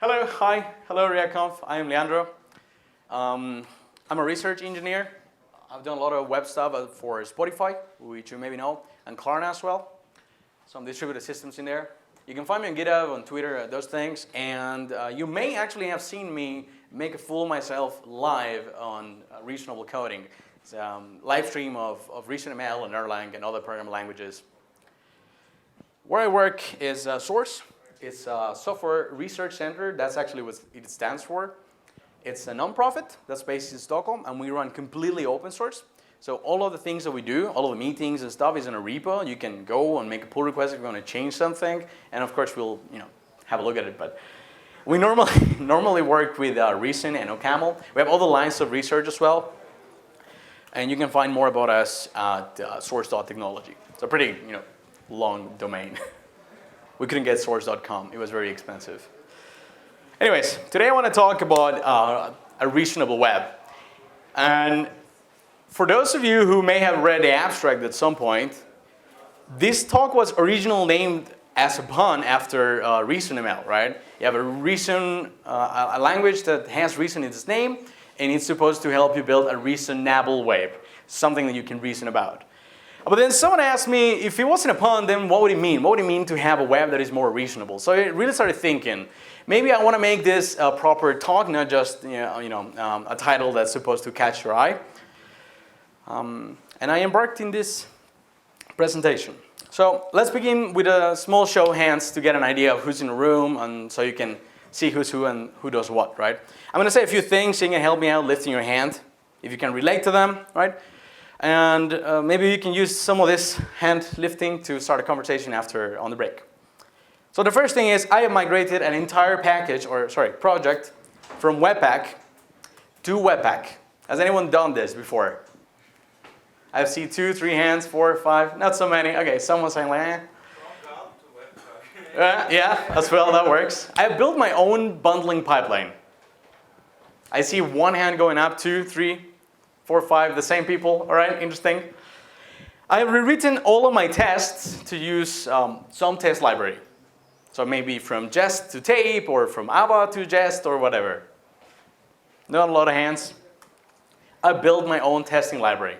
Hello, hi, hello ReactConf. I am Leandro. I'm a research engineer. I've done a lot of web stuff for Spotify, which you maybe know, and Klarna as well. Some distributed systems in there. You can find me on GitHub, on Twitter, those things, and you may actually have seen me make a fool of myself live on Reasonable Coding. It's a live stream of Russian-ML and Erlang and other programming languages. Where I work is Source. It's a software research center. That's actually what it stands for. It's a nonprofit that's based in Stockholm, and we run completely open source. So all of the things that we do, all of the meetings and stuff is in a repo. You can go and make a pull request if you want to change something, and of course we'll have a look at it. But we normally work with Reason and OCaml. We have other lines of research as well, and you can find more about us at source.technology. It's a pretty long domain. We couldn't get source.com. It was very expensive. Anyways, today I want to talk about a reasonable web. And for those of you who may have read the abstract at some point, this talk was originally named as a pun after Reason-ML, right? You have a language that has reason in its name, and it's supposed to help you build a reasonable web, something that you can reason about. But then someone asked me, if it wasn't a pun, then what would it mean? What would it mean to have a web that is more reasonable? So I really started thinking, maybe I want to make this a proper talk, not just a title that's supposed to catch your eye. And I embarked in this presentation. So let's begin with a small show of hands to get an idea of who's in the room, and so you can see who's who and who does what, right? I'm going to say a few things, so you can help me out lifting your hand, if you can relate to them, right? And maybe you can use some of this hand lifting to start a conversation on the break. So the first thing is I have migrated an entire project from Webpack to Webpack. Has anyone done this before? I see 2, 3 hands, 4, 5, not so many. Okay, someone's saying like, eh. Yeah, as well, that works. I built my own bundling pipeline. I see 1 hand going up, 2, 3, 4, 5, the same people. All right, interesting. I have rewritten all of my tests to use some test library. So maybe from Jest to Tape, or from Ava to Jest, or whatever. Not a lot of hands. I built my own testing library.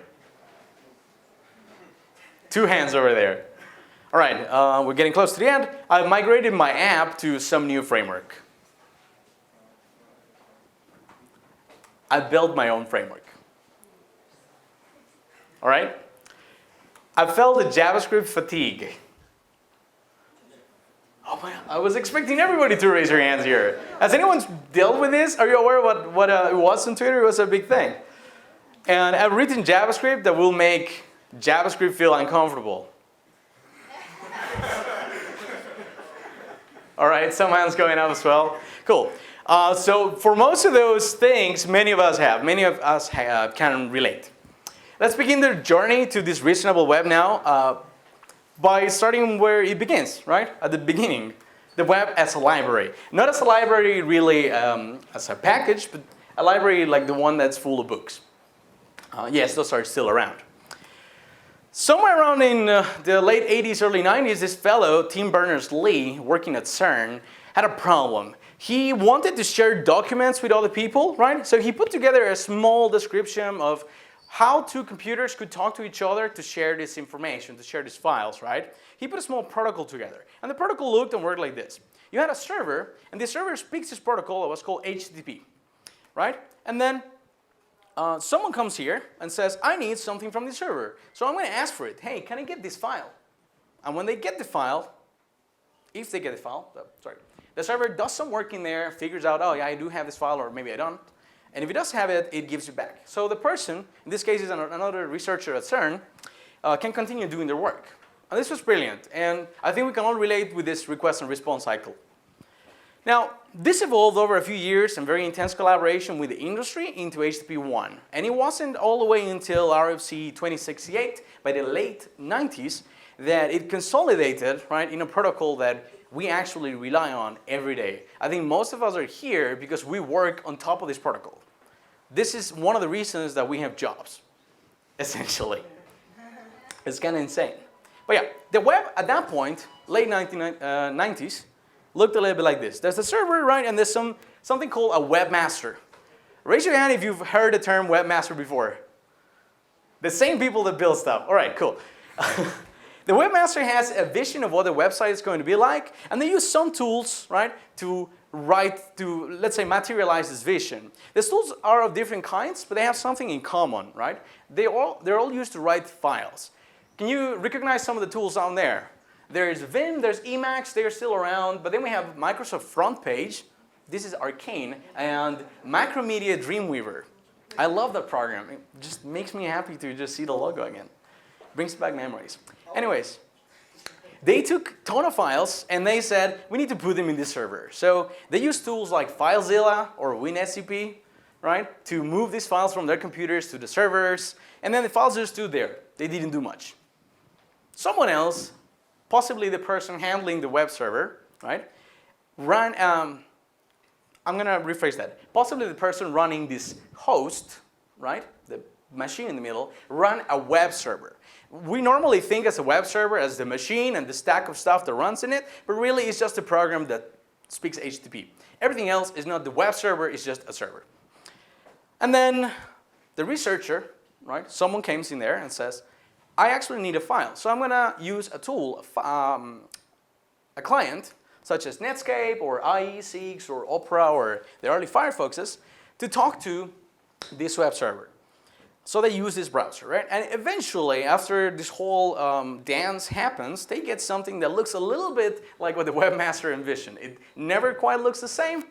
2 hands over there. All right, we're getting close to the end. I've migrated my app to some new framework. I built my own framework. All right? I felt the JavaScript fatigue. Oh man, I was expecting everybody to raise their hands here. Has anyone dealt with this? Are you aware of what it was on Twitter? It was a big thing. And I've written JavaScript that will make JavaScript feel uncomfortable. All right, some hands going up as well. Cool. So for most of those things, many of us can relate. Let's begin the journey to this reasonable web now by starting where it begins, right? At the beginning, the web as a library. Not as a library really as a package, but a library like the one that's full of books. Yes, those are still around. Somewhere around in the late 80s, early 90s, this fellow, Tim Berners-Lee, working at CERN, had a problem. He wanted to share documents with other people, right? So he put together a small description of how 2 computers could talk to each other to share this information, to share these files, right? He put a small protocol together. And the protocol looked and worked like this. You had a server, and the server speaks this protocol that was called HTTP, right? And then someone comes here and says, I need something from the server. So I'm going to ask for it. Hey, can I get this file? And when they get the file, if they get the file, the server does some work in there, figures out, oh yeah, I do have this file, or maybe I don't. And if it does have it, it gives it back. So the person, in this case is another researcher at CERN, can continue doing their work. And this was brilliant. And I think we can all relate with this request and response cycle. Now, this evolved over a few years and very intense collaboration with the industry into HTTP1. And it wasn't all the way until RFC 2068, by the late 90s, that it consolidated, right, in a protocol that we actually rely on every day. I think most of us are here because we work on top of this protocol. This is one of the reasons that we have jobs, essentially. It's kind of insane. But yeah, the web at that point, late 1990s, looked a little bit like this. There's a server, right, and there's something called a webmaster. Raise your hand if you've heard the term webmaster before. The same people that build stuff. All right, cool. The webmaster has a vision of what the website is going to be like, and they use some tools, right, to let's say, materialize this vision. These tools are of different kinds, but they have something in common, right? They're all used to write files. Can you recognize some of the tools down there? There's Vim, there's Emacs, they're still around, but then we have Microsoft Front Page. This is Arcane, and Macromedia Dreamweaver. I love that program. It just makes me happy to just see the logo again. Brings back memories. Anyways, they took a ton of files and they said, we need to put them in this server. So they used tools like FileZilla or WinSCP, right, to move these files from their computers to the servers. And then the files just stood there. They didn't do much. Someone else, possibly the person handling the web server, right, I'm going to rephrase that. Possibly the person running this host, right, the machine in the middle, run a web server. We normally think as a web server as the machine and the stack of stuff that runs in it, but really it's just a program that speaks HTTP. Everything else is not the web server, it's just a server. And then the researcher, right, someone comes in there and says, I actually need a file. So I'm going to use a tool, a client, such as Netscape or IE6 or Opera or the early Firefoxes, to talk to this web server. So they use this browser, right? And eventually, after this whole dance happens, they get something that looks a little bit like what the webmaster envisioned. It never quite looks the same,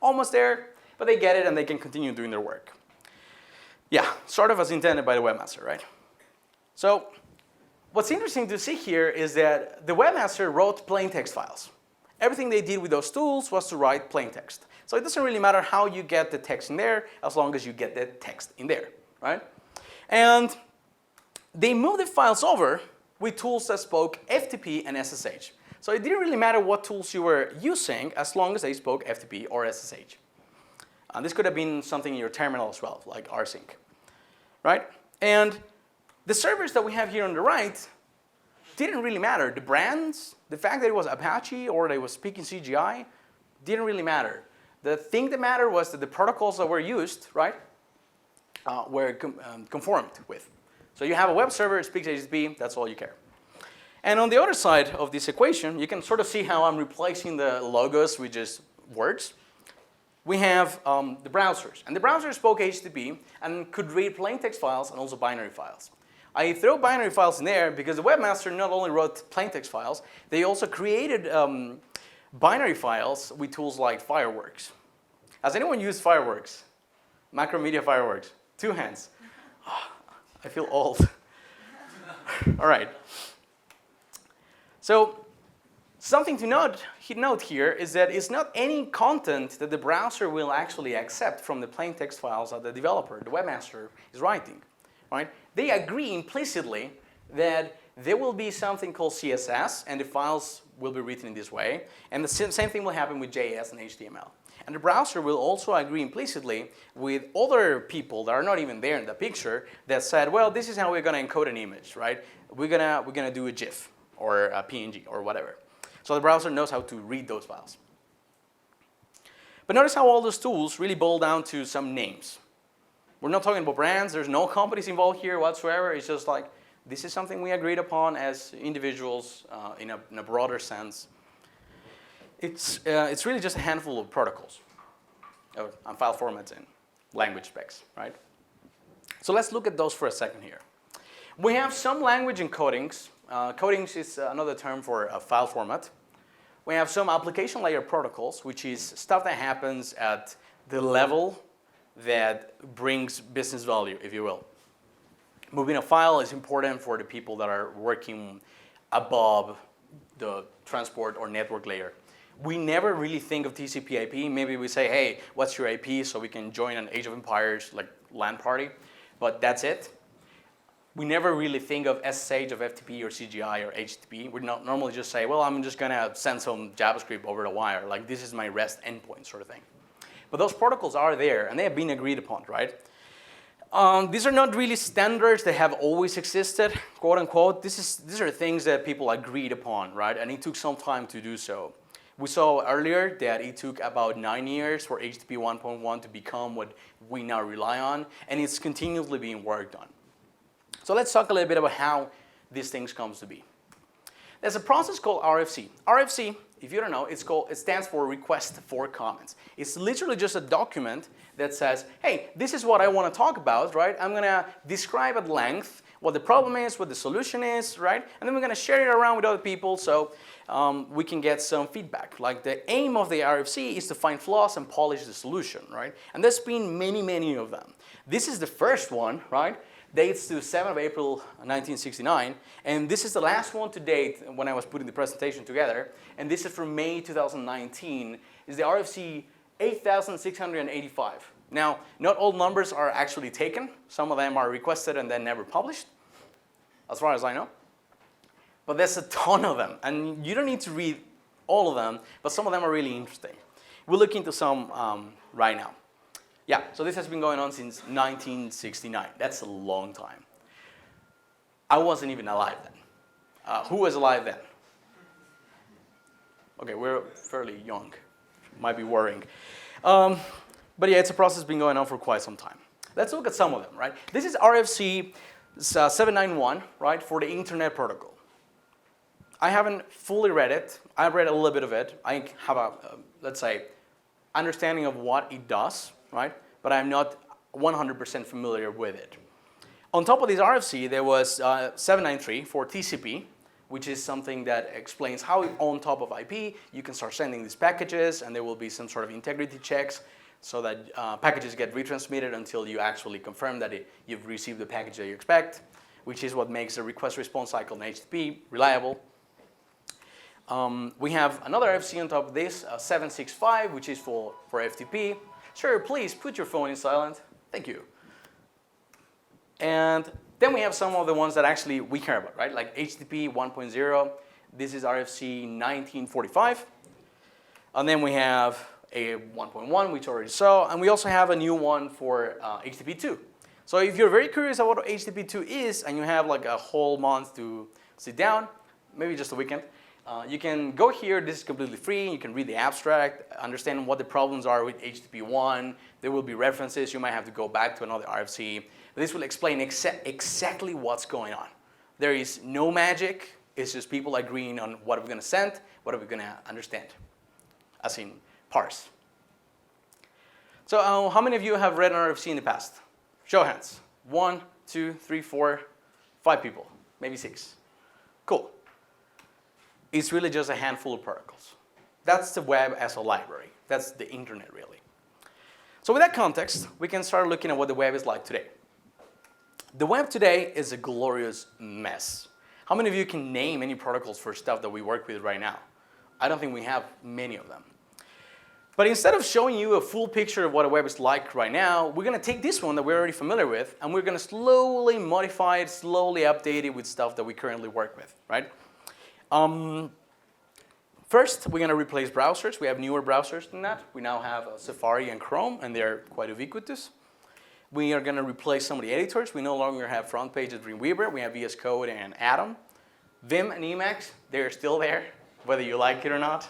almost there, but they get it and they can continue doing their work. Yeah, sort of as intended by the webmaster, right? So what's interesting to see here is that the webmaster wrote plain text files. Everything they did with those tools was to write plain text. So it doesn't really matter how you get the text in there, as long as you get the text in there, right? And they moved the files over with tools that spoke FTP and SSH. So it didn't really matter what tools you were using, as long as they spoke FTP or SSH. This could have been something in your terminal as well, like rsync, right? And the servers that we have here on the right didn't really matter. The brands, the fact that it was Apache or they was speaking CGI, didn't really matter. The thing that mattered was that the protocols that were used, right, were conformed with. So you have a web server, it speaks HTTP, that's all you care. And on the other side of this equation, you can sort of see how I'm replacing the logos with just words. We have the browsers. And the browsers spoke HTTP and could read plain text files and also binary files. I throw binary files in there because the webmaster not only wrote plain text files, they also created binary files with tools like Fireworks. Has anyone used Fireworks? Macromedia Fireworks? 2 hands. Oh, I feel old. All right. So something to note here is that it's not any content that the browser will actually accept from the plain text files that the developer, the webmaster, is writing. Right? They agree implicitly that there will be something called CSS, and the files will be written in this way. And the same thing will happen with JS and HTML. And the browser will also agree implicitly with other people that are not even there in the picture that said, well, this is how we're going to encode an image, right? We're gonna do a GIF or a PNG or whatever. So the browser knows how to read those files. But notice how all those tools really boil down to some names. We're not talking about brands. There's no companies involved here whatsoever. It's just like, this is something we agreed upon as individuals in a broader sense. It's really just a handful of protocols and file formats and language specs, right? So let's look at those for a second here. We have some language encodings. Codings is another term for a file format. We have some application layer protocols, which is stuff that happens at the level that brings business value, if you will. Moving a file is important for the people that are working above the transport or network layer. We never really think of TCP/IP. Maybe we say, hey, what's your IP so we can join an Age of Empires like LAN party, but that's it. We never really think of SSH of FTP or CGI or HTTP. We normally just say, well, I'm just going to send some JavaScript over the wire. Like, this is my REST endpoint sort of thing. But those protocols are there, and they have been agreed upon, right? These are not really standards that have always existed, quote unquote. These are things that people agreed upon, right? And it took some time to do so. We saw earlier that it took about 9 years for HTTP 1.1 to become what we now rely on, and it's continuously being worked on. So let's talk a little bit about how these things comes to be. There's a process called RFC. RFC, if you don't know, it stands for Request for Comments. It's literally just a document that says, hey, this is what I want to talk about, right? I'm going to describe at length what the problem is, what the solution is, right? And then we're going to share it around with other people so we can get some feedback. Like the aim of the RFC is to find flaws and polish the solution, right? And there's been many, many of them. This is the first one, right? Dates to 7th of April 1969, and this is the last one to date when I was putting the presentation together, and this is from May 2019, is the RFC 8685. Now, not all numbers are actually taken. Some of them are requested and then never published, as far as I know. But there's a ton of them, and you don't need to read all of them, but some of them are really interesting. We'll look into some right now. Yeah, so this has been going on since 1969. That's a long time. I wasn't even alive then. Who was alive then? Okay, we're fairly young. Might be worrying. But yeah, it's a process been going on for quite some time. Let's look at some of them, right? This is RFC 791, right, for the Internet Protocol. I haven't fully read it. I've read a little bit of it. I have a, let's say, understanding of what it does, right? But I'm not 100% familiar with it. On top of this RFC, there was 793 for TCP, which is something that explains how on top of IP you can start sending these packages, and there will be some sort of integrity checks so that packages get retransmitted until you actually confirm that you've received the package that you expect, which is what makes the request-response cycle in HTTP reliable. We have another RFC on top of this, 765, which is for FTP. Sure, please put your phone in silent. Thank you. And then we have some of the ones that actually we care about, right? Like HTTP 1.0. This is RFC 1945. And then we have a 1.1, which we already saw. And we also have a new one for HTTP 2. So if you're very curious about what HTTP 2 is, and you have like a whole month to sit down, maybe just a weekend, you can go here. This is completely free. You can read the abstract, understand what the problems are with HTTP 1. There will be references. You might have to go back to another RFC. But this will explain exactly what's going on. There is no magic. It's just people agreeing on what are we going to send, what are we going to understand, as in parse. So how many of you have read an RFC in the past? Show of hands. 1, 2, 3, 4, 5 people, maybe 6. Cool. It's really just a handful of protocols. That's the web as a library. That's the internet, really. So with that context, we can start looking at what the web is like today. The web today is a glorious mess. How many of you can name any protocols for stuff that we work with right now? I don't think we have many of them. But instead of showing you a full picture of what a web is like right now, we're going to take this one that we're already familiar with, and we're going to slowly modify it, slowly update it with stuff that we currently work with, right? First, we're going to replace browsers. We have newer browsers than that. We now have Safari and Chrome, and they're quite ubiquitous. We are going to replace some of the editors. We no longer have front page at Dreamweaver. We have VS Code and Atom. Vim and Emacs, they're still there, whether you like it or not.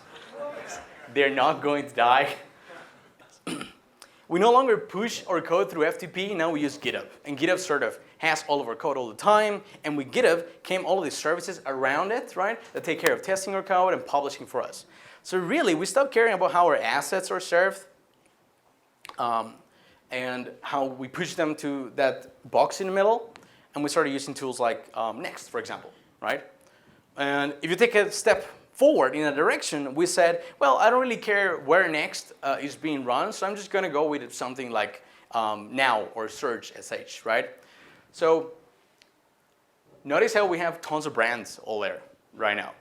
They're not going to die. We no longer push our code through FTP. Now we use GitHub. And GitHub sort of has all of our code all the time. And with GitHub came all of these services around it, right, that take care of testing our code and publishing for us. So really, we stopped caring about how our assets are served and how we push them to that box in the middle. And we started using tools like Next, for example, right? And if you take a step forward in a direction, we said, well, I don't really care where Next is being run, so I'm just going to go with something like Now or Search SH, right? So notice how we have tons of brands all there right now,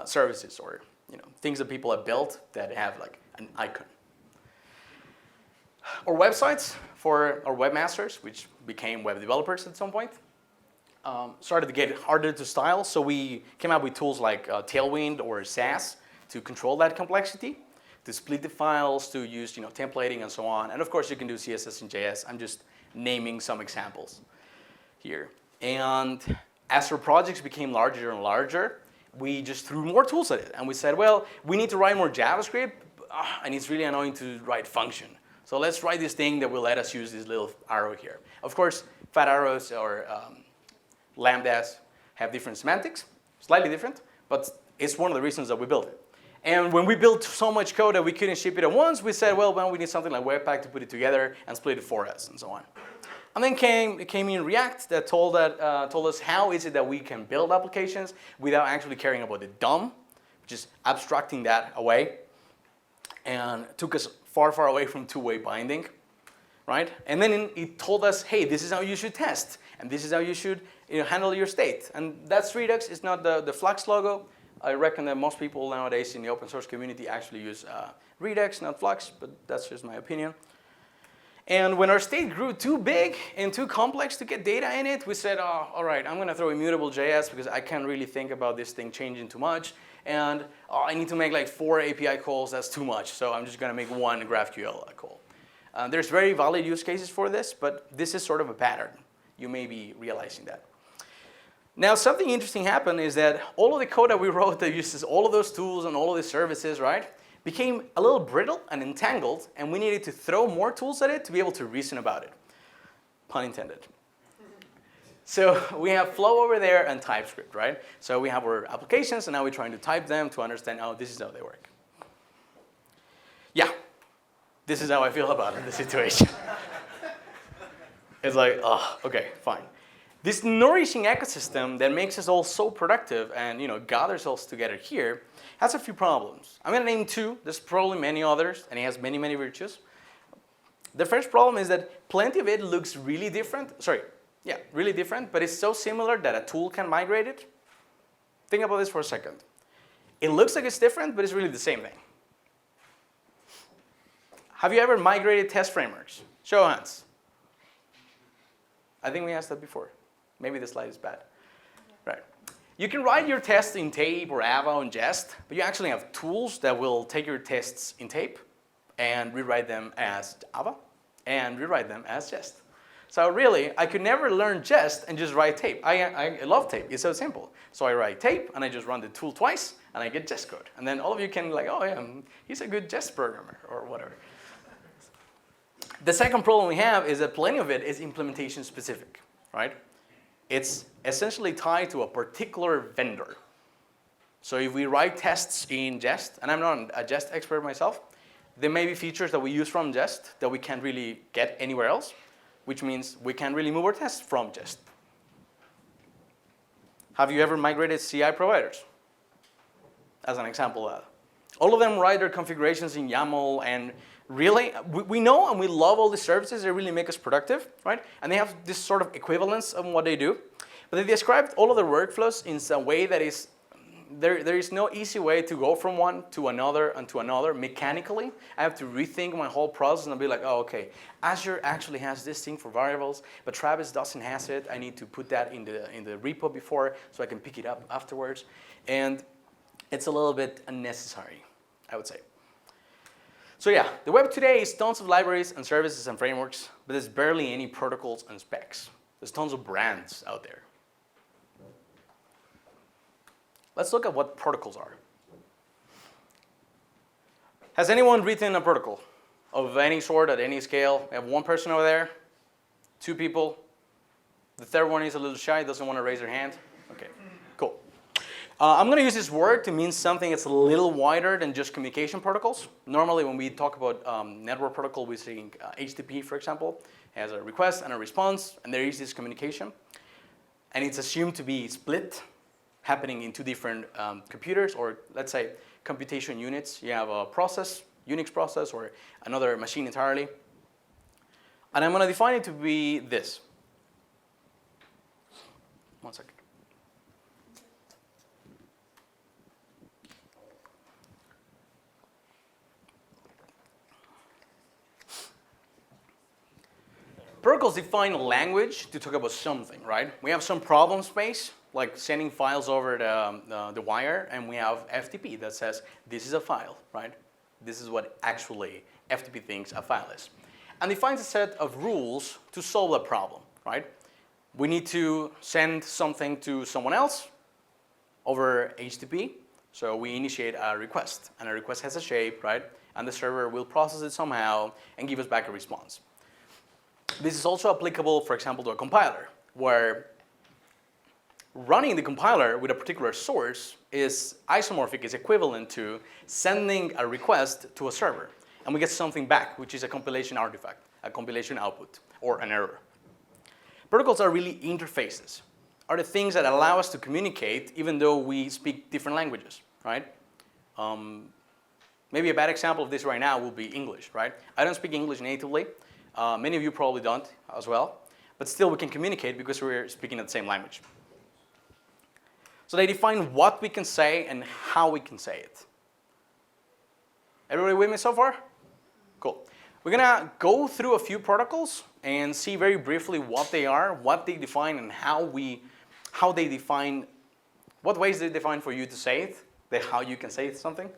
services or things that people have built that have like an icon. Our websites for our webmasters, which became web developers at some point, started to get harder to style, so we came up with tools like Tailwind or SAS to control that complexity, to split the files, to use templating and so on. And of course, you can do CSS and JS. I'm just naming some examples here. And as our projects became larger and larger, we just threw more tools at it. And we said, well, we need to write more JavaScript, and it's really annoying to write function. So let's write this thing that will let us use this little arrow here. Of course, fat arrows or lambdas have different semantics, slightly different, but it's one of the reasons that we built it. And when we built so much code that we couldn't ship it at once, we said, well, we need something like Webpack to put it together and split it for us and so on. And then came in React that told us how is it that we can build applications without actually caring about the DOM, which is abstracting that away, and took us far, far away from two-way binding, right? And then it told us, hey, this is how you should test, and this is how you should handle your state. And that's Redux. It's not the Flux logo. I reckon that most people nowadays in the open source community actually use Redux, not Flux, but that's just my opinion. And when our state grew too big and too complex to get data in it, we said, oh, all right, I'm going to throw immutable.js because I can't really think about this thing changing too much. And I need to make like 4 API calls. That's too much. So I'm just going to make one GraphQL call. There's very valid use cases for this, but this is sort of a pattern. You may be realizing that. Now, something interesting happened is that all of the code that we wrote that uses all of those tools and all of these services, right, became a little brittle and entangled, and we needed to throw more tools at it to be able to reason about it. Pun intended. So we have Flow over there and TypeScript, right? So we have our applications, and now we're trying to type them to understand, oh, this is how they work. Yeah, this is how I feel about the situation. It's like, oh, okay, fine. This nourishing ecosystem that makes us all so productive and gathers us together here has a few problems. I'm going to name 2. There's probably many others, and it has many, many virtues. The first problem is that plenty of it looks really different. Really different, but it's so similar that a tool can migrate it. Think about this for a second. It looks like it's different, but it's really the same thing. Have you ever migrated test frameworks? Show of hands. I think we asked that before. Maybe the slide is bad. Right. You can write your tests in tape or Ava or Jest, but you actually have tools that will take your tests in tape and rewrite them as Java and rewrite them as Jest. So really, I could never learn Jest and just write tape. I love tape. It's so simple. So I write tape, and I just run the tool twice, and I get Jest code. And then all of you can oh yeah, he's a good Jest programmer or whatever. The second problem we have is that plenty of it is implementation specific, right? It's essentially tied to a particular vendor. So if we write tests in Jest, and I'm not a Jest expert myself, there may be features that we use from Jest that we can't really get anywhere else, which means we can't really move our tests from Jest. Have you ever migrated CI providers? As an example, all of them write their configurations in YAML, and really, we know and we love all the services. They really make us productive, right? And they have this sort of equivalence of what they do. But they described all of their workflows in some way that is, there is no easy way to go from one to another and to another mechanically. I have to rethink my whole process and be like, oh, okay, Azure actually has this thing for variables, but Travis doesn't have it. I need to put that in the repo before so I can pick it up afterwards. And it's a little bit unnecessary, I would say. So yeah, the web today is tons of libraries and services and frameworks, but there's barely any protocols and specs. There's tons of brands out there. Let's look at what protocols are. Has anyone written a protocol of any sort at any scale? We have one person over there, 2 people. The third one is a little shy, doesn't want to raise their hand. Okay, cool. I'm going to use this word to mean something that's a little wider than just communication protocols. Normally, when we talk about network protocol, we think HTTP, for example, has a request and a response, and there is this communication. And it's assumed to be split, happening in 2 different computers, or let's say computation units. You have a process, Unix process, or another machine entirely. And I'm going to define it to be this. One second. Protocols define a language to talk about something, right? We have some problem space, like sending files over the wire, and we have FTP that says this is a file, right? This is what actually FTP thinks a file is. And defines a set of rules to solve that problem, right? We need to send something to someone else. over HTTP. So we initiate a request, and a request has a shape, right? And the server will process it somehow and give us back a response. This is also applicable, for example, to a compiler, where running the compiler with a particular source is isomorphic, is equivalent to sending a request to a server. And we get something back, which is a compilation artifact, a compilation output, or an error. Protocols are really interfaces, are the things that allow us to communicate even though we speak different languages, right? Maybe a bad example of this right now will be English, right? I don't speak English natively. Many of you probably don't as well. But still we can communicate because we're speaking the same language. So they define what we can say and how we can say it. Everybody with me so far? Cool. We're going to go through a few protocols and see very briefly what they are, what they define, and how they define, what ways they define for you to say it, how you can say something.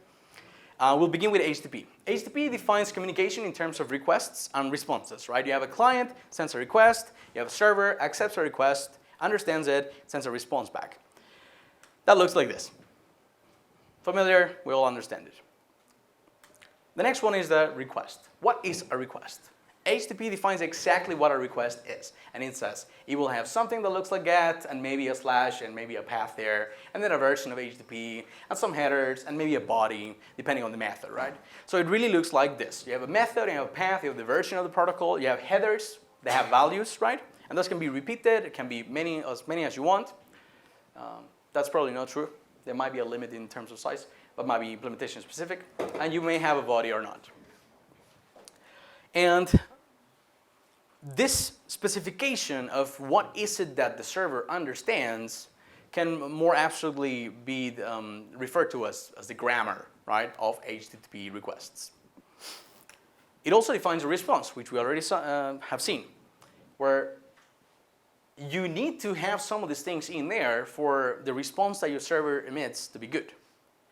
We'll begin with HTTP. HTTP defines communication in terms of requests and responses, right? You have a client, sends a request. You have a server, accepts a request, understands it, sends a response back. That looks like this. Familiar? We all understand it. The next one is the request. What is a request? HTTP defines exactly what a request is. And it says it will have something that looks like GET, and maybe a slash, and maybe a path there, and then a version of HTTP, and some headers, and maybe a body, depending on the method, right? So it really looks like this. You have a method, you have a path, you have the version of the protocol, you have headers, they have values, right? And those can be repeated, it can be as many as you want. That's probably not true. There might be a limit in terms of size, but might be implementation specific, and you may have a body or not. And this specification of what is it that the server understands can more absolutely be referred to as the grammar, right, of HTTP requests. It also defines a response, which we already have seen, where you need to have some of these things in there for the response that your server emits to be good,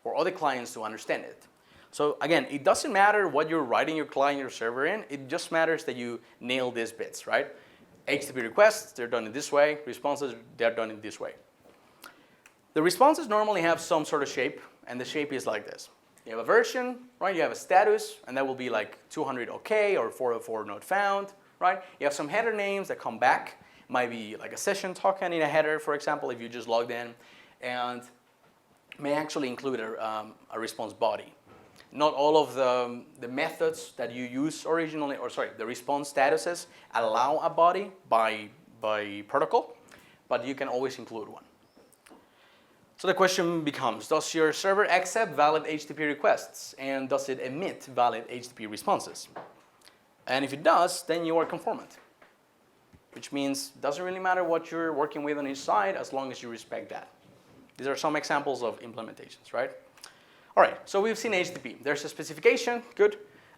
for other clients to understand it. So again, it doesn't matter what you're writing your client or server in, it just matters that you nail these bits, right? HTTP requests, they're done in this way. Responses, they're done in this way. The responses normally have some sort of shape, and the shape is like this. You have a version, right? You have a status, and that will be like 200 OK or 404 not found, right? You have some header names that come back. Might be like a session token in a header, for example, if you just logged in, and may actually include a response body. Not all of the methods that you use originally, the response statuses allow a body by protocol, but you can always include one. So the question becomes, does your server accept valid HTTP requests, and does it emit valid HTTP responses? And if it does, then you are conformant, which means it doesn't really matter what you're working with on each side as long as you respect that. These are some examples of implementations, right? All right, so we've seen HTTP. There's a specification, good.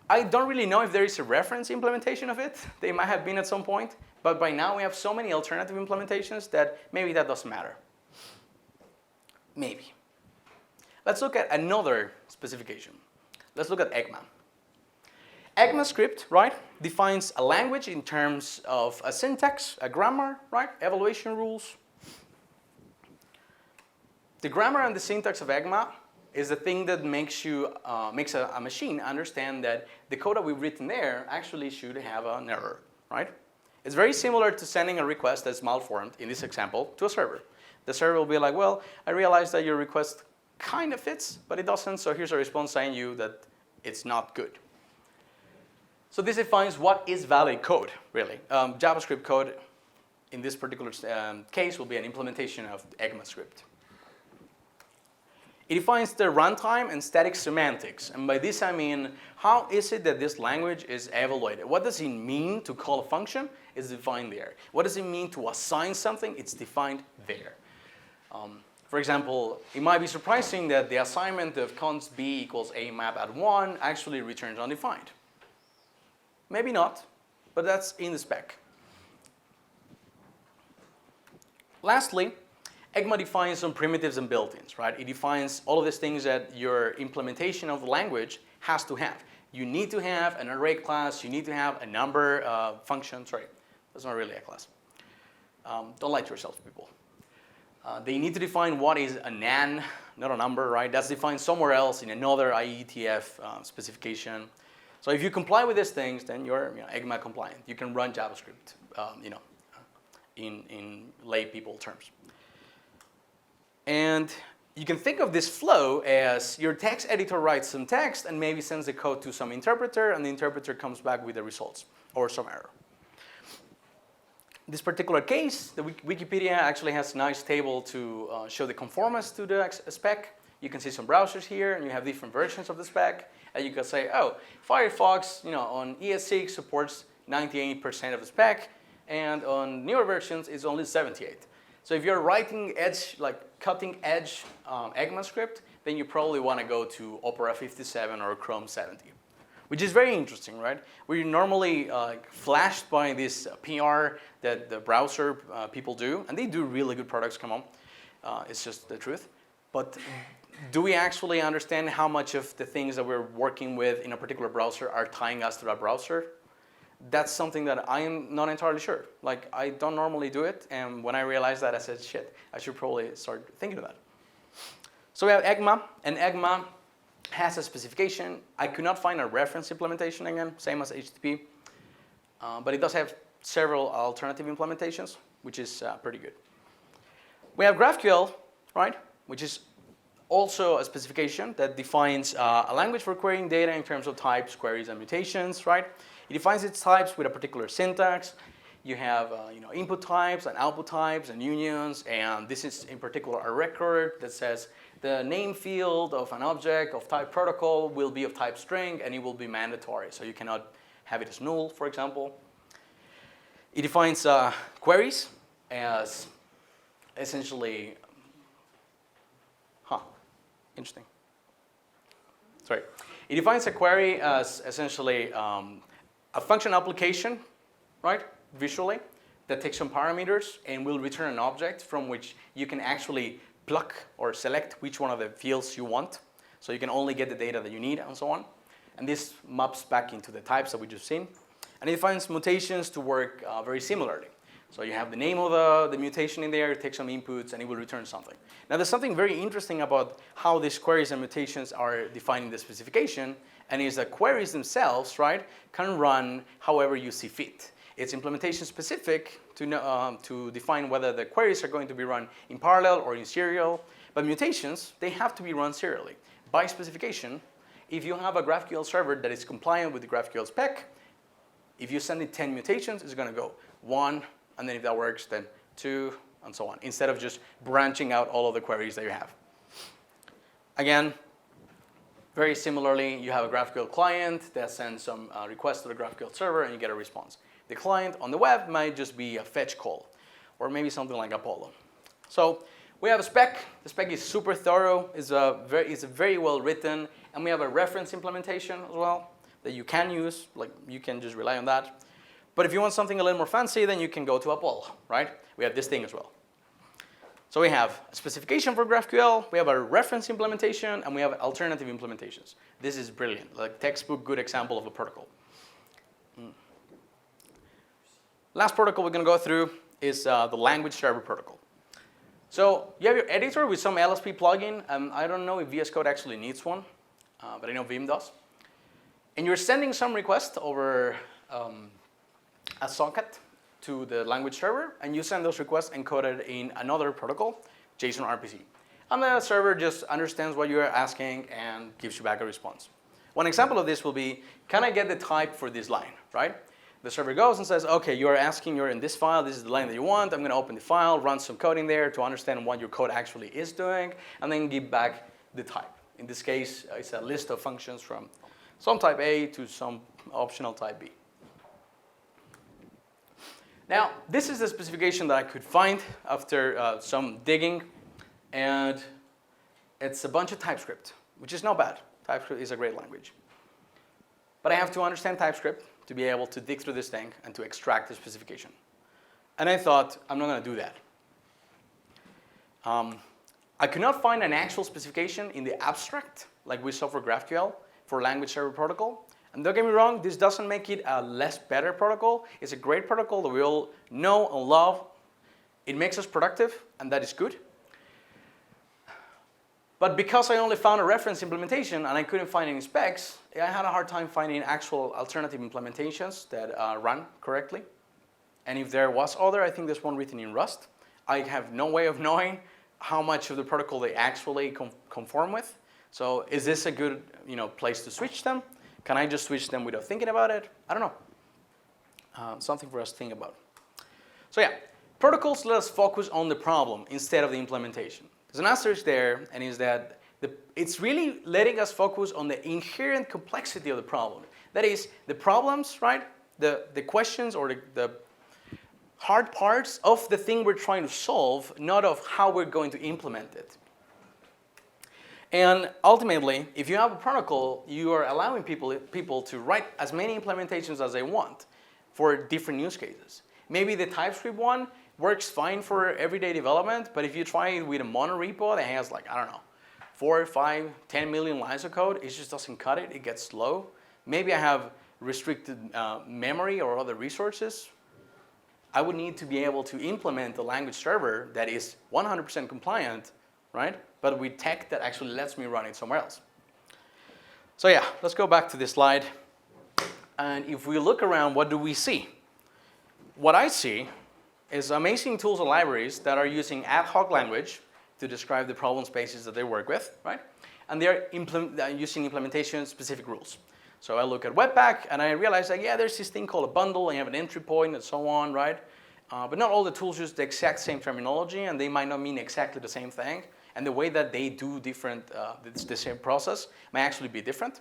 I don't really know if there is a reference implementation of it. They might have been at some point, but by now we have so many alternative implementations that maybe that doesn't matter. Maybe. Let's look at another specification. Let's look at ECMA. ECMA script, right, defines a language in terms of a syntax, a grammar, right, evaluation rules. The grammar and the syntax of ECMA is the thing that makes a machine understand that the code that we've written there actually should have an error, right? It's very similar to sending a request that's malformed, in this example, to a server. The server will be like, well, I realize that your request kind of fits, but it doesn't, so here's a response saying you that it's not good. So this defines what is valid code, really. JavaScript code, in this particular case, will be an implementation of ECMA script. It defines the runtime and static semantics. And by this I mean, how is it that this language is evaluated? What does it mean to call a function? It's defined there. What does it mean to assign something? It's defined there. For example, it might be surprising that the assignment of const b equals a map at 1 actually returns undefined. Maybe not, but that's in the spec. Lastly, ECMA defines some primitives and built-ins, right? It defines all of these things that your implementation of the language has to have. You need to have an array class. You need to have a number function. Sorry, that's not really a class. Don't lie to yourselves, people. They need to define what is a nan, not a number, right? That's defined somewhere else in another IETF specification. So if you comply with these things, then you're ECMA compliant. You can run JavaScript, in lay people terms. And you can think of this flow as your text editor writes some text and maybe sends the code to some interpreter, and the interpreter comes back with the results or some error. In this particular case, the Wikipedia actually has a nice table to show the conformance to the spec. You can see some browsers here, and you have different versions of the spec. And you can say, oh, Firefox, on ES6 supports 98% of the spec, and on newer versions, it's only 78. So if you're writing cutting edge ECMA script, then you probably want to go to Opera 57 or Chrome 70, which is very interesting, right? We're normally flashed by this PR that the browser people do, and they do really good products, come on. It's just the truth. But do we actually understand how much of the things that we're working with in a particular browser are tying us to that browser? That's something that I am not entirely sure. Like, I don't normally do it, and when I realized that, I said, shit, I should probably start thinking of that. So we have ECMA, and ECMA has a specification. I could not find a reference implementation again, same as HTTP, but it does have several alternative implementations, which is pretty good. We have GraphQL, right, which is also a specification that defines a language for querying data in terms of types, queries, and mutations, right? It defines its types with a particular syntax. You have input types and output types and unions, and this is in particular a record that says the name field of an object of type protocol will be of type string, and it will be mandatory, so you cannot have it as null, for example. It defines queries as essentially, interesting. Sorry. It defines a query as essentially a function application, right, visually, that takes some parameters and will return an object from which you can actually pluck or select which one of the fields you want. So you can only get the data that you need and so on. And this maps back into the types that we just seen. And it defines mutations to work very similarly. So you have the name of the mutation in there, it takes some inputs, and it will return something. Now there's something very interesting about how these queries and mutations are defined in the specification, and is that queries themselves, right, can run however you see fit. It's implementation specific to define whether the queries are going to be run in parallel or in serial, but mutations, they have to be run serially. By specification, if you have a GraphQL server that is compliant with the GraphQL spec, if you send it 10 mutations, it's going to go 1, and then if that works, then 2, and so on, instead of just branching out all of the queries that you have. Again, very similarly, you have a GraphQL client that sends some requests to the GraphQL server, and you get a response. The client on the web might just be a fetch call, or maybe something like Apollo. So we have a spec. The spec is super thorough. It's very well written, and we have a reference implementation as well that you can use. Like, you can just rely on that. But if you want something a little more fancy, then you can go to Apollo, right? We have this thing as well. So we have a specification for GraphQL, we have a reference implementation, and we have alternative implementations. This is brilliant, like textbook good example of a protocol. Last protocol we're going to go through is the language server protocol. So you have your editor with some LSP plugin. I don't know if VS Code actually needs one, but I know Vim does. And you're sending some request over a socket to the language server, and you send those requests encoded in another protocol, JSON RPC. And the server just understands what you're asking and gives you back a response. One example of this will be, can I get the type for this line, right? The server goes and says, okay, you're asking, you're in this file, this is the line that you want, I'm going to open the file, run some code in there to understand what your code actually is doing, and then give back the type. In this case, it's a list of functions from some type A to some optional type B. Now, this is the specification that I could find after some digging, and it's a bunch of TypeScript, which is not bad. TypeScript is a great language. But I have to understand TypeScript to be able to dig through this thing and to extract the specification. And I thought, I'm not going to do that. I could not find an actual specification in the abstract, like we saw for GraphQL, for language server protocol. And don't get me wrong, this doesn't make it a less better protocol. It's a great protocol that we all know and love. It makes us productive, and that is good. But because I only found a reference implementation and I couldn't find any specs, I had a hard time finding actual alternative implementations that run correctly. And if there was other, I think there's one written in Rust. I have no way of knowing how much of the protocol they actually conform with. So is this a good place to switch them? Can I just switch them without thinking about it? I don't know. Something for us to think about. So yeah, protocols let us focus on the problem instead of the implementation. There's an asterisk there, and is that it's really letting us focus on the inherent complexity of the problem. That is, the problems, right? The questions or the hard parts of the thing we're trying to solve, not of how we're going to implement it. And ultimately, if you have a protocol, you are allowing people to write as many implementations as they want for different use cases. Maybe the TypeScript one works fine for everyday development, but if you try it with a monorepo that has like, I don't know, 4, 5, 10 million lines of code, it just doesn't cut it, it gets slow. Maybe I have restricted memory or other resources. I would need to be able to implement a language server that is 100% compliant, right? But with tech that actually lets me run it somewhere else. So yeah, let's go back to this slide. And if we look around, what do we see? What I see is amazing tools and libraries that are using ad hoc language to describe the problem spaces that they work with, right? And they're using implementation-specific rules. So I look at Webpack, and I realize that, yeah, there's this thing called a bundle, and you have an entry point, and so on, right? But not all the tools use the exact same terminology, and they might not mean exactly the same thing. And the way that they do the same process may actually be different.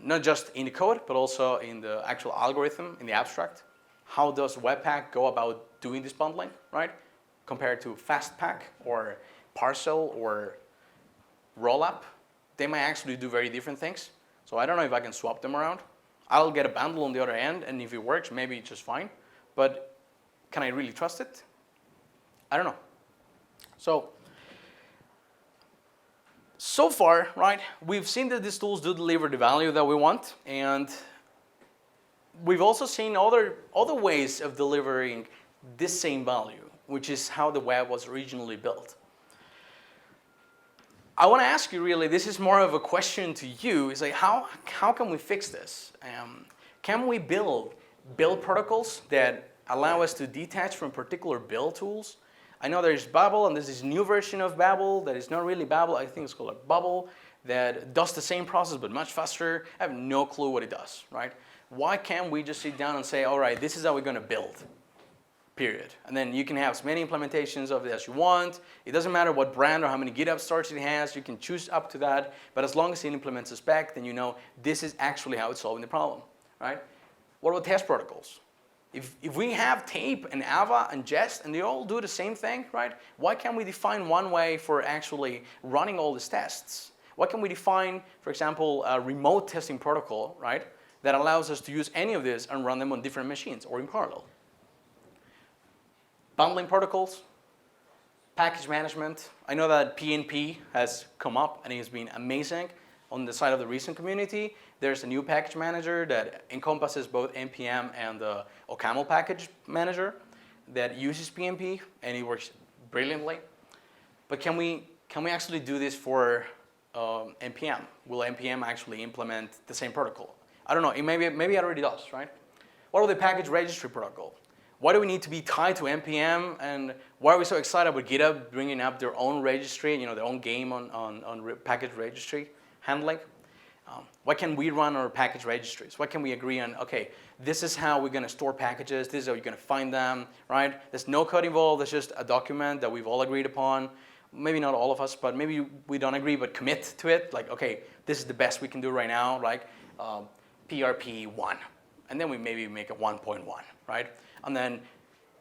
Not just in the code, but also in the actual algorithm, in the abstract. How does Webpack go about doing this bundling, right? Compared to Fastpack or Parcel or Rollup, they might actually do very different things. So I don't know if I can swap them around. I'll get a bundle on the other end, and if it works, maybe it's just fine. But can I really trust it? I don't know. So far, right, we've seen that these tools do deliver the value that we want, and we've also seen other ways of delivering this same value, which is how the web was originally built. I want to ask you really, this is more of a question to you, is like how can we fix this? Can we build protocols that allow us to detach from particular build tools? I know there's Babel, and there's this new version of Babel that is not really Babel, I think it's called a Bubble, that does the same process but much faster. I have no clue what it does, right? Why can't we just sit down and say, all right, this is how we're going to build, period. And then you can have as many implementations of it as you want. It doesn't matter what brand or how many GitHub starts it has. You can choose up to that. But as long as it implements a spec, then you know this is actually how it's solving the problem, right? What about test protocols? If we have Tape and Ava and Jest and they all do the same thing, right? Why can't we define one way for actually running all these tests? Why can't we define, for example, a remote testing protocol, right? That allows us to use any of this and run them on different machines or in parallel. Bundling protocols, package management. I know that PNP has come up and it has been amazing. On the side of the recent community, there's a new package manager that encompasses both NPM and the OCaml package manager that uses PNP, and it works brilliantly. But can we actually do this for NPM? Will NPM actually implement the same protocol? I don't know. Maybe it already does, right? What about the package registry protocol? Why do we need to be tied to NPM? And why are we so excited about GitHub bringing up their own registry, their own game on package registry handling? Why can't we run our package registries? Why can't we agree on, okay, this is how we're going to store packages, this is how you're going to find them, right? There's no code involved, there's just a document that we've all agreed upon. Maybe not all of us, but maybe we don't agree, but commit to it. Like, okay, this is the best we can do right now, like PRP 1. And then we maybe make a 1.1, right? And then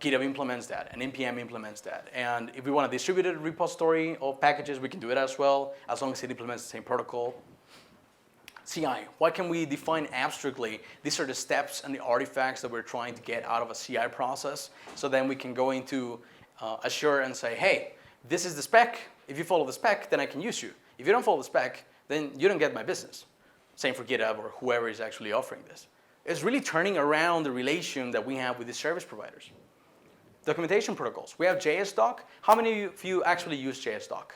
GitHub implements that, and NPM implements that. And if we want a distributed repository of packages, we can do it as well, as long as it implements the same protocol. CI, why can we define abstractly, these are the steps and the artifacts that we're trying to get out of a CI process, so then we can go into Azure and say, hey, this is the spec. If you follow the spec, then I can use you. If you don't follow the spec, then you don't get my business. Same for GitHub or whoever is actually offering this. It's really turning around the relation that we have with the service providers. Documentation protocols. We have JSDoc. How many of you actually use JSDoc?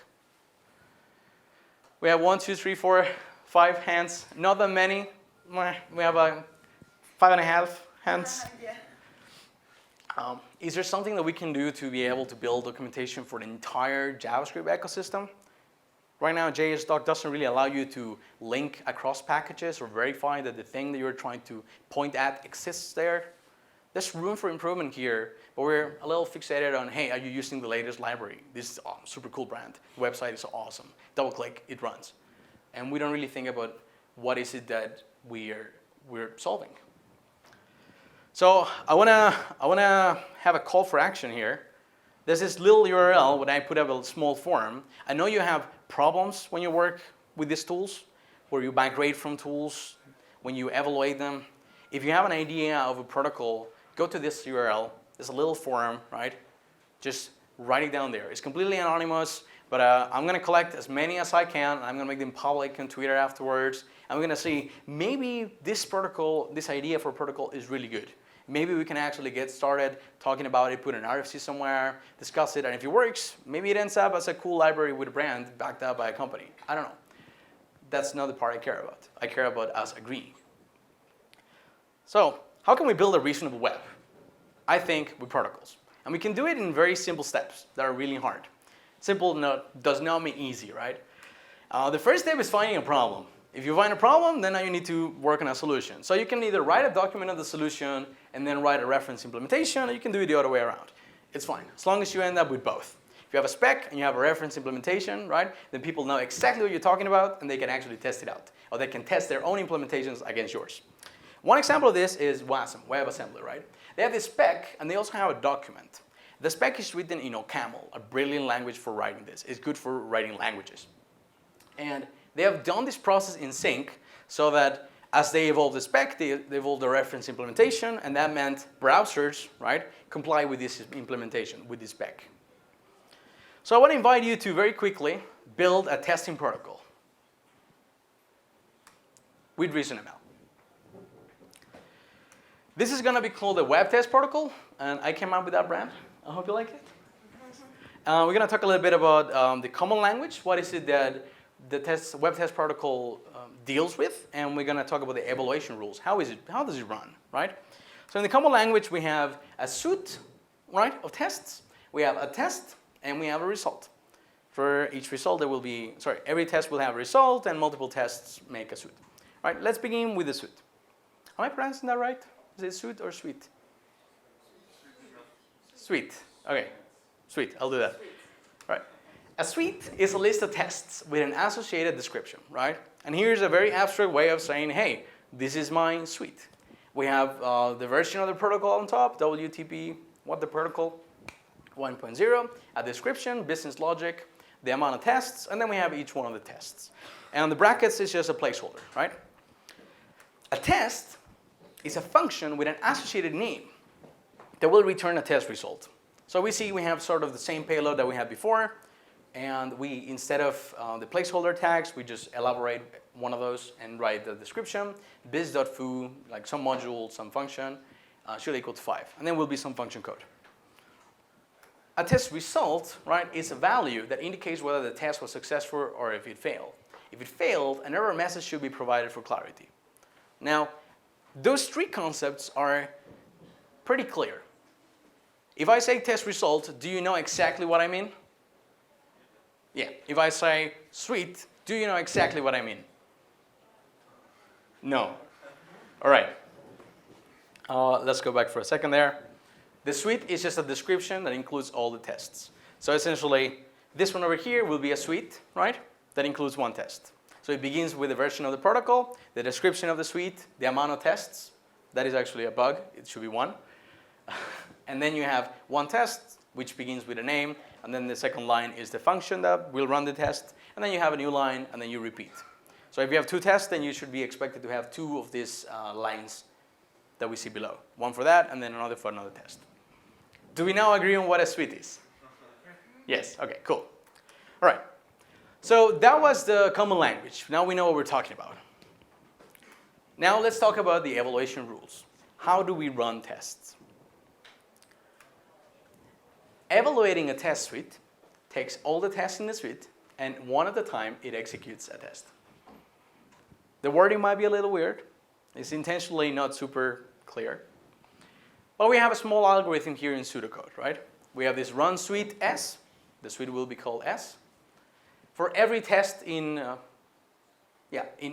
We have 1, 2, 3, 4, 5 hands. Not that many. We have 5.5 hands. Yeah. Is there something that we can do to be able to build documentation for the entire JavaScript ecosystem? Right now, JSDoc doesn't really allow you to link across packages or verify that the thing that you're trying to point at exists there. There's room for improvement here, but we're a little fixated on, hey, are you using the latest library? This is a super cool brand. The website is awesome. Double click, it runs. And we don't really think about what is it that we're solving. So I wanna have a call for action here. There's this little URL when I put up a small form. I know you have problems when you work with these tools, where you migrate from tools, when you evaluate them. If you have an idea of a protocol, go to this URL. There's a little form, right? Just write it down there. It's completely anonymous, but I'm gonna collect as many as I can. I'm gonna make them public on Twitter afterwards. I'm gonna see, maybe this protocol, this idea for a protocol is really good. Maybe we can actually get started talking about it, put an RFC somewhere, discuss it, and if it works, maybe it ends up as a cool library with a brand backed up by a company. I don't know. That's not the part I care about. I care about us agreeing. So, how can we build a reasonable web? I think with protocols. And we can do it in very simple steps that are really hard. Simple does not mean easy, right? The first step is finding a problem. If you find a problem, then now you need to work on a solution. So you can either write a document of the solution and then write a reference implementation, or you can do it the other way around. It's fine, as long as you end up with both. If you have a spec and you have a reference implementation, right, then people know exactly what you're talking about and they can actually test it out. Or they can test their own implementations against yours. One example of this is WASM, WebAssembly, right? They have this spec and they also have a document. The spec is written in Camel, a brilliant language for writing this. It's good for writing languages. And they have done this process in sync so that as they evolve the spec, they evolve the reference implementation, and that meant browsers, right, comply with this implementation, with this spec. So I want to invite you to very quickly build a testing protocol with ReasonML. This is going to be called the web test protocol, and I came up with that brand. I hope you like it. We're going to talk a little bit about the common language. What is it that the web test protocol deals with, and we're going to talk about the evaluation rules. How does it run, right? So in the common language, we have a suite, right, of tests. We have a test, and we have a result. For each result, there will be, every test will have a result, and multiple tests make a suite. All right, let's begin with the suite. Am I pronouncing that right? Is it suite or suite? Suite. Okay, suite. I'll do that. All right. A suite is a list of tests with an associated description, right? And here's a very abstract way of saying, hey, this is my suite. We have the version of the protocol on top, WTP, what the protocol, 1.0, a description, business logic, the amount of tests, and then we have each one of the tests. And the brackets is just a placeholder, right? A test is a function with an associated name that will return a test result. So we see we have sort of the same payload that we had before, and we, instead of the placeholder tags, we just elaborate one of those and write the description, biz.foo, like some module, some function, should equal to 5. And then will be some function code. A test result, right, is a value that indicates whether the test was successful or if it failed. If it failed, an error message should be provided for clarity. Now, those three concepts are pretty clear. If I say test result, do you know exactly what I mean? Yeah. If I say suite, do you know exactly what I mean? No. All right. Let's go back for a second there. The suite is just a description that includes all the tests. So essentially, this one over here will be a suite, right? That includes one test. So it begins with the version of the protocol, the description of the suite, the amount of tests. That is actually a bug. It should be 1. And then you have one test, which begins with a name, and then the second line is the function that will run the test, and then you have a new line, and then you repeat. So if you have 2 tests, then you should be expected to have 2 of these lines that we see below. One for that, and then another for another test. Do we now agree on what a suite is? Yes, okay, cool. All right, so that was the common language. Now we know what we're talking about. Now let's talk about the evaluation rules. How do we run tests? Evaluating a test suite takes all the tests in the suite and one at a time it executes a test. The wording might be a little weird. It's intentionally not super clear. But we have a small algorithm here in pseudocode, right? We have this run suite S. The suite will be called S. For every test in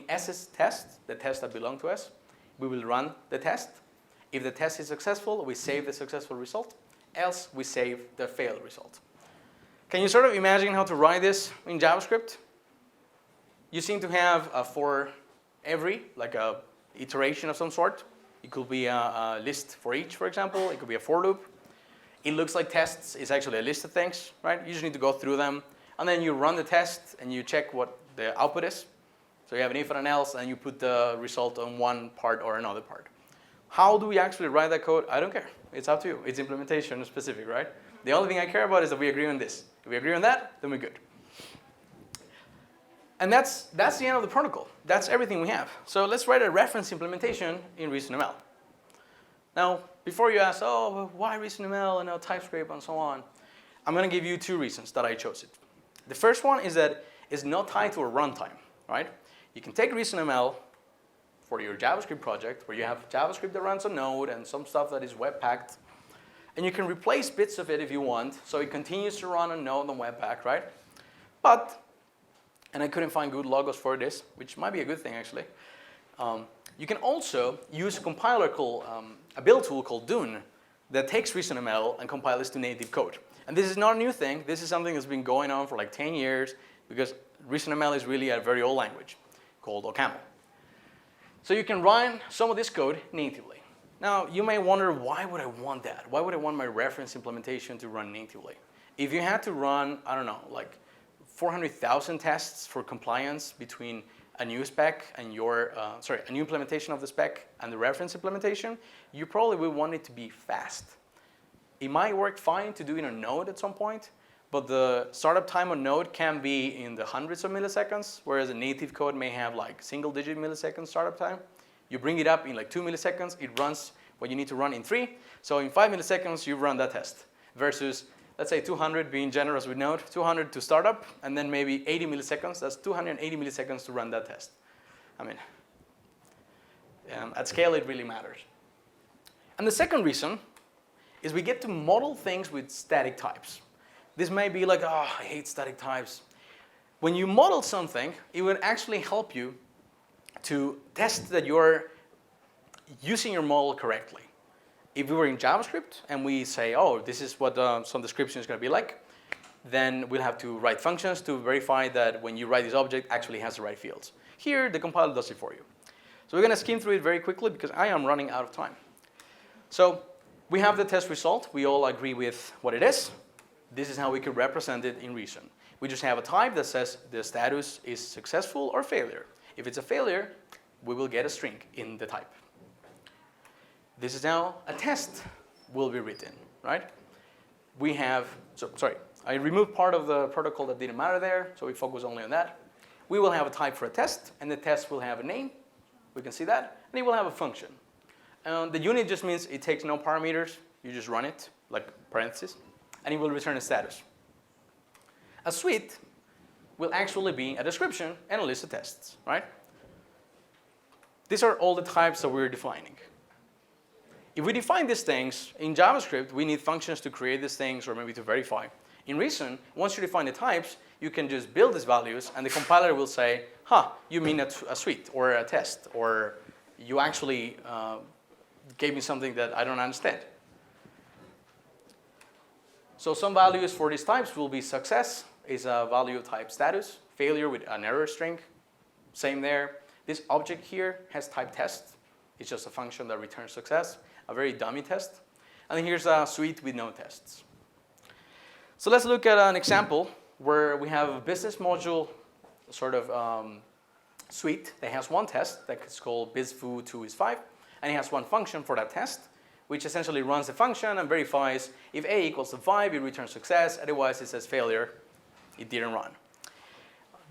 S's test, the test that belong to S, we will run the test. If the test is successful, we save the successful result. Else, we save the failed result. Can you sort of imagine how to write this in JavaScript? You seem to have a for every, like a iteration of some sort. It could be a list for each, for example. It could be a for loop. It looks like tests. It's actually a list of things, right? You just need to go through them. And then you run the test, and you check what the output is. So you have an if and an else, and you put the result on one part or another part. How do we actually write that code? I don't care. It's up to you. It's implementation specific, right? The only thing I care about is that we agree on this. If we agree on that, then we're good. And that's the end of the protocol. That's everything we have. So let's write a reference implementation in Reason.ml. Now, before you ask, oh, why Reason.ml and no TypeScript and so on, I'm going to give you two reasons that I chose it. The first one is that it's not tied to a runtime, right? You can take Reason.ml for your JavaScript project, where you have JavaScript that runs on Node and some stuff that is Webpacked, and you can replace bits of it if you want, so it continues to run on Node and Webpack, right? But, and I couldn't find good logos for this, which might be a good thing actually. You can also use a compiler called, a build tool called Dune that takes Reason.ml and compiles to native code. And this is not a new thing. This is something that's been going on for like 10 years because Reason.ml is really a very old language called OCaml. So you can run some of this code natively. Now, you may wonder, why would I want that? Why would I want my reference implementation to run natively? If you had to run, I don't know, like 400,000 tests for compliance between a new spec and your, a new implementation of the spec and the reference implementation, you probably would want it to be fast. It might work fine to do in a node at some point, but the startup time on Node can be in the hundreds of milliseconds, whereas a native code may have like single-digit millisecond startup time. You bring it up in like 2 milliseconds, it runs what you need to run in 3. So in 5 milliseconds, you run that test. Versus, let's say 200, being generous with Node, 200 to startup, and then maybe 80 milliseconds. That's 280 milliseconds to run that test. I mean, at scale, it really matters. And the second reason is we get to model things with static types. This may be like, oh, I hate static types. When you model something, it will actually help you to test that you're using your model correctly. If we were in JavaScript and we say, oh, this is what some description is going to be like, then we'll have to write functions to verify that when you write this object actually has the right fields. Here, the compiler does it for you. So we're going to skim through it very quickly because I am running out of time. So we have the test result. We all agree with what it is. This is how we could represent it in Reason. We just have a type that says the status is successful or failure. If it's a failure, we will get a string in the type. This is how a test will be written, right? We have, I removed part of the protocol that didn't matter there, so we focus only on that. We will have a type for a test, and the test will have a name. We can see that, and it will have a function. The unit just means it takes no parameters. You just run it, like parentheses, and it will return a status. A suite will actually be a description and a list of tests, right? These are all the types that we're defining. If we define these things in JavaScript, we need functions to create these things or maybe to verify. In Reason, once you define the types, you can just build these values, and the compiler will say, you mean a suite or a test, or you actually gave me something that I don't understand. So some values for these types will be success is a value of type status, failure with an error string, same there. This object here has type test. It's just a function that returns success, a very dummy test. And then here's a suite with no tests. So let's look at an example where we have a business module sort of suite that has one test that's called bizfoo2 is 5, and it has one function for that test, which essentially runs the function and verifies if a equals to 5, it returns success, otherwise it says failure, it didn't run.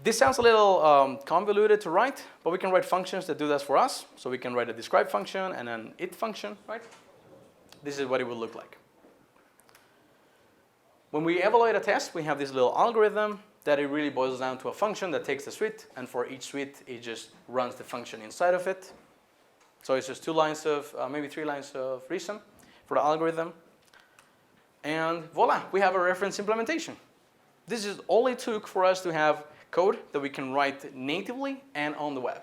This sounds a little convoluted to write, but we can write functions that do that for us. So we can write a describe function and an it function, right? This is what it would look like. When we evaluate a test, we have this little algorithm that it really boils down to a function that takes the suite, and for each suite, it just runs the function inside of it. So it's just 2 lines of, maybe 3 lines of reason for the algorithm. And voila, we have a reference implementation. This is all it took for us to have code that we can write natively and on the web.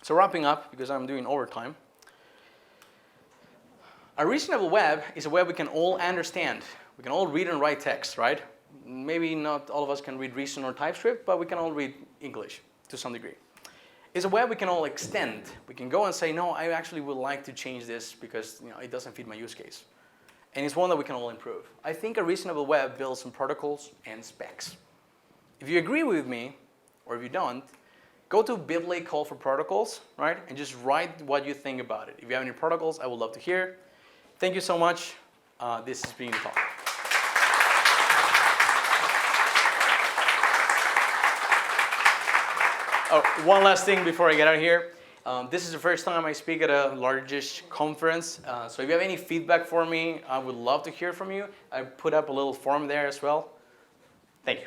So wrapping up, because I'm doing overtime, a reasonable web is a web we can all understand. We can all read and write text, right? Maybe not all of us can read Reason or TypeScript, but we can all read English to some degree. It's a web we can all extend. We can go and say, no, I actually would like to change this because it doesn't fit my use case. And it's one that we can all improve. I think a reasonable web builds some protocols and specs. If you agree with me, or if you don't, go to bit.ly call for protocols, right? And just write what you think about it. If you have any protocols, I would love to hear. Thank you so much. This has been the talk. Oh, one last thing before I get out of here. This is the first time I speak at a largish conference. So if you have any feedback for me, I would love to hear from you. I put up a little form there as well. Thank you.